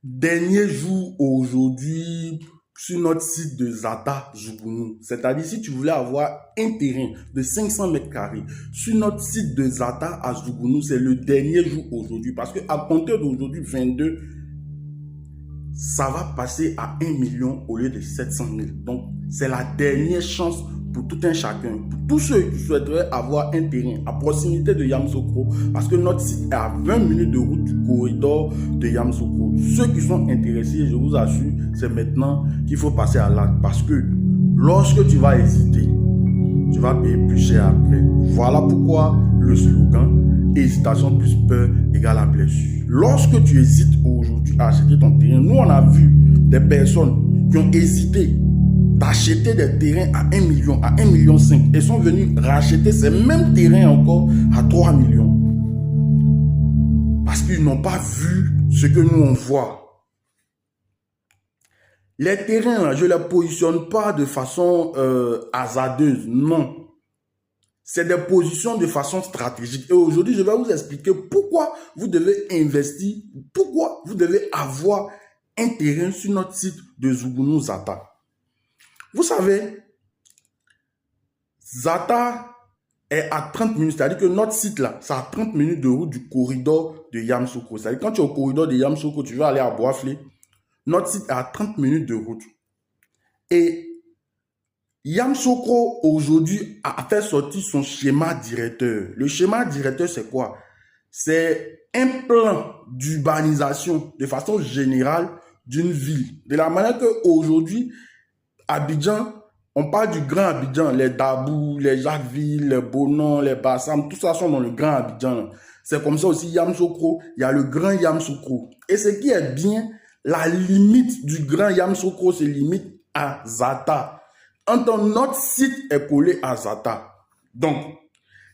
Dernier jour aujourd'hui sur notre site de Zata Zougounou. C'est-à-dire si tu voulais avoir un terrain de 500 mètres carrés sur notre site de Zata à Zougounou, c'est le dernier jour aujourd'hui. Parce que à compter d'aujourd'hui 22, ça va passer à 1 million au lieu de 700 000. Donc c'est la dernière chance pour tout un chacun, pour tous ceux qui souhaiteraient avoir un terrain à proximité de Yamoussoukro, parce que notre site est à 20 minutes de route du corridor de Yamoussoukro. Ceux qui sont intéressés, je vous assure, c'est maintenant qu'il faut passer à l'acte, parce que lorsque tu vas hésiter, tu vas payer plus cher après. Voilà pourquoi le slogan hésitation plus peur égale à blessure. Lorsque tu hésites aujourd'hui à acheter ton terrain, nous on a vu des personnes qui ont hésité d'acheter des terrains à 1 million, à 1,5 million et sont venus racheter ces mêmes terrains encore à 3 millions. Parce qu'ils n'ont pas vu ce que nous on voit. Les terrains, là, je ne les positionne pas de façon hasardeuse, non. C'est des positions de façon stratégique. Et aujourd'hui, je vais vous expliquer pourquoi vous devez investir, pourquoi vous devez avoir un terrain sur notre site de Zougounou Zata. Vous savez, Zata est à 30 minutes, c'est-à-dire que notre site là, c'est à 30 minutes de route du corridor de Yamoussoukro. C'est-à-dire quand tu es au corridor de Yamoussoukro, tu vas aller à Boisflé. Notre site est à 30 minutes de route. Et Yamoussoukro aujourd'hui a fait sortir son schéma directeur. Le schéma directeur, c'est quoi? C'est un plan d'urbanisation de façon générale d'une ville. De la manière qu'aujourd'hui, Abidjan, on parle du grand Abidjan, les Dabou, les Jacquesville, les Bonan, les Bassam, tout ça sont dans le grand Abidjan. C'est comme ça aussi Yamoussoukro, il y a le grand Yamoussoukro. Et ce qui est bien, la limite du grand Yamoussoukro se limite à Zata. Notre site est collé à Zata. Donc,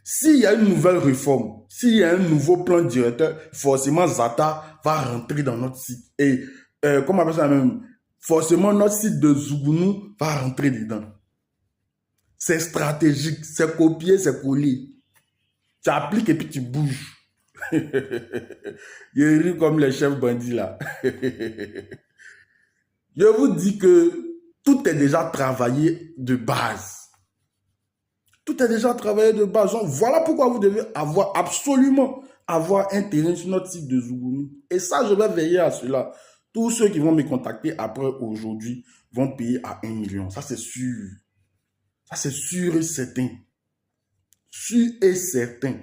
s'il y a une nouvelle réforme, s'il y a un nouveau plan directeur, forcément Zata va rentrer dans notre site. Et comment on appelle ça même? Forcément, notre site de Zougounou va rentrer dedans. C'est stratégique, c'est copier, c'est coller. Tu appliques et puis tu bouges. Il rit comme les chefs bandits là. Je vous dis que tout est déjà travaillé de base. Tout est déjà travaillé de base. Donc, voilà pourquoi vous devez absolument avoir un terrain sur notre site de Zougounou. Et ça, je vais veiller à cela. Tous ceux qui vont me contacter après aujourd'hui vont payer à 1 million. Ça, c'est sûr. Ça, c'est sûr et certain. Sûr et certain.